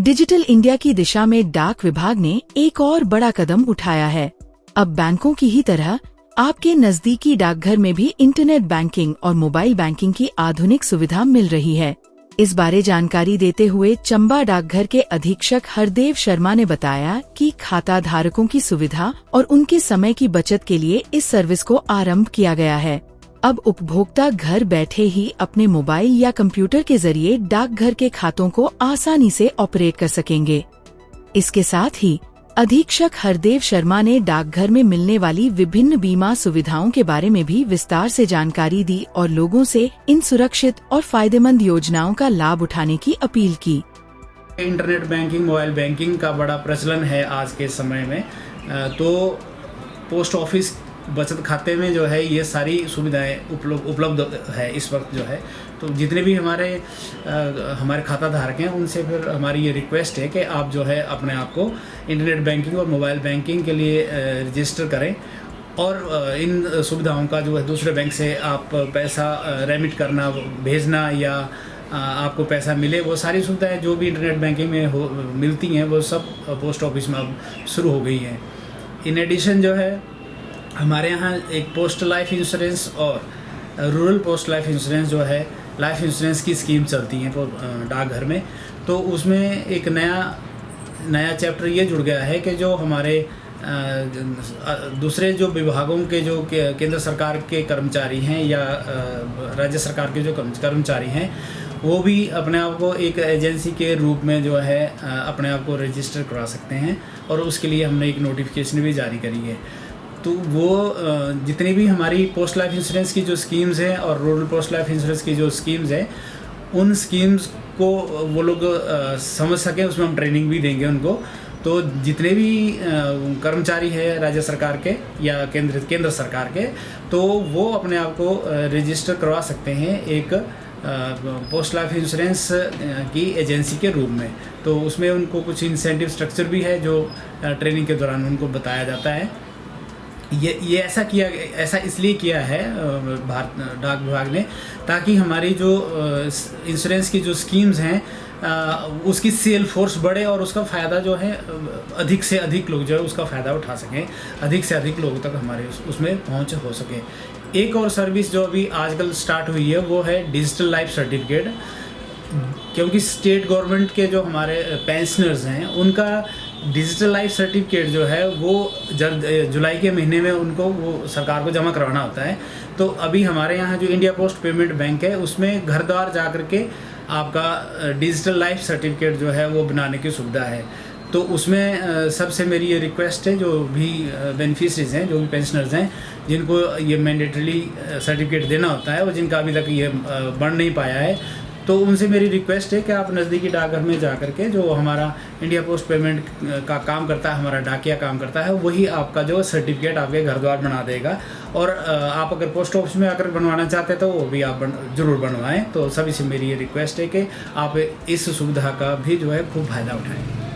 Digital India की दिशा में डाक विभाग ने एक और बड़ा कदम उठाया है। अब बैंकों की ही तरह आपके नजदीकी डाकघर में भी इंटरनेट बैंकिंग और मोबाइल बैंकिंग की आधुनिक सुविधा मिल रही है। इस बारे जानकारी देते हुए चंबा डाकघर के अधीक्षक हरदेव शर्मा ने बताया कि खाता धारकों की सुविधा और उनके समय की बचत के लिए इस सर्विस को आरंभ किया गया है। अब उपभोक्ता घर बैठे ही अपने मोबाइल या कंप्यूटर के जरिए डाकघर के खातों को आसानी से ऑपरेट कर सकेंगे। इसके साथ ही अधीक्षक हरदेव शर्मा ने डाकघर में मिलने वाली विभिन्न बीमा सुविधाओं के बारे में भी विस्तार से जानकारी दी और लोगों से इन सुरक्षित और फायदेमंद योजनाओं का लाभ उठाने की अपील की। इंटरनेट बैंकिंग, मोबाइल बैंकिंग का बड़ा प्रचलन है आज के समय में। तो पोस्ट ऑफिस बचत खाते में जो है ये सारी सुविधाएं उपलब्ध है इस वक्त जो है। तो जितने भी हमारे खाता धारक हैं उनसे फिर हमारी ये रिक्वेस्ट है कि आप जो है अपने आप को इंटरनेट बैंकिंग और मोबाइल बैंकिंग के लिए रजिस्टर करें और इन सुविधाओं का जो है दूसरे बैंक से आप पैसा रेमिट करना, भेजना या आपको पैसा मिले, वो सारी सुविधाएं जो भी इंटरनेट बैंकिंग में मिलती हैं वो सब पोस्ट ऑफिस में अब शुरू हो गई हैं। इन एडिशन जो है हमारे यहाँ एक पोस्ट लाइफ इंश्योरेंस और रूरल पोस्ट लाइफ इंश्योरेंस जो है लाइफ इंश्योरेंस की स्कीम चलती हैं डाकघर में। तो उसमें एक नया चैप्टर ये जुड़ गया है कि जो हमारे दूसरे जो विभागों के जो केंद्र सरकार के कर्मचारी हैं या राज्य सरकार के जो कर्मचारी हैं वो भी अपने आप को एक एजेंसी के रूप में जो है अपने आप को रजिस्टर करा सकते हैं और उसके लिए हमने एक नोटिफिकेशन भी जारी करी है। तो वो जितनी भी हमारी पोस्ट लाइफ इंश्योरेंस की जो स्कीम्स हैं और रूरल पोस्ट लाइफ इंश्योरेंस की जो स्कीम्स हैं उन स्कीम्स को वो लोग समझ सकें, उसमें हम ट्रेनिंग भी देंगे उनको। तो जितने भी कर्मचारी है राज्य सरकार के या केंद्र सरकार के, तो वो अपने आप को रजिस्टर करवा सकते हैं एक पोस्ट लाइफ इंश्योरेंस की एजेंसी के रूप में। तो उसमें उनको कुछ इंसेंटिव स्ट्रक्चर भी है जो ट्रेनिंग के दौरान उनको बताया जाता है। ये ऐसा इसलिए किया है भारत डाक विभाग ने ताकि हमारी जो इंश्योरेंस की जो स्कीम्स हैं उसकी सेल फोर्स बढ़े और उसका फ़ायदा जो है अधिक से अधिक लोग जो है उसका फ़ायदा उठा सकें, अधिक से अधिक लोगों तक हमारे उसमें पहुंच हो सके। एक और सर्विस जो अभी आजकल स्टार्ट हुई है वो है डिजिटल लाइफ सर्टिफिकेट। क्योंकि स्टेट गवर्नमेंट के जो हमारे पेंशनर्स हैं उनका डिजिटल लाइफ सर्टिफिकेट जो है वो जुलाई के महीने में उनको वो सरकार को जमा करवाना होता है। तो अभी हमारे यहाँ जो इंडिया पोस्ट पेमेंट बैंक है उसमें घर द्वार जा कर के आपका डिजिटल लाइफ सर्टिफिकेट जो है वो बनाने की सुविधा है। तो उसमें सबसे मेरी ये रिक्वेस्ट है जो भी बेनिफिशरीज हैं, जो भी पेंशनर्स हैं जिनको ये मैंडेटरी सर्टिफिकेट देना होता है और जिनका अभी तक ये बन नहीं पाया है, तो उनसे मेरी रिक्वेस्ट है कि आप नज़दीकी डाकघर में जा कर के जो हमारा इंडिया पोस्ट पेमेंट का काम करता है, हमारा डाकिया काम करता है, वही आपका जो सर्टिफिकेट आपके घर द्वार बना देगा। और आप अगर पोस्ट ऑफिस में आकर बनवाना चाहते हैं तो वो भी आप ज़रूर बनवाएं। तो सभी से मेरी ये रिक्वेस्ट है कि आप इस सुविधा का भी जो है खूब फ़ायदा उठाएं।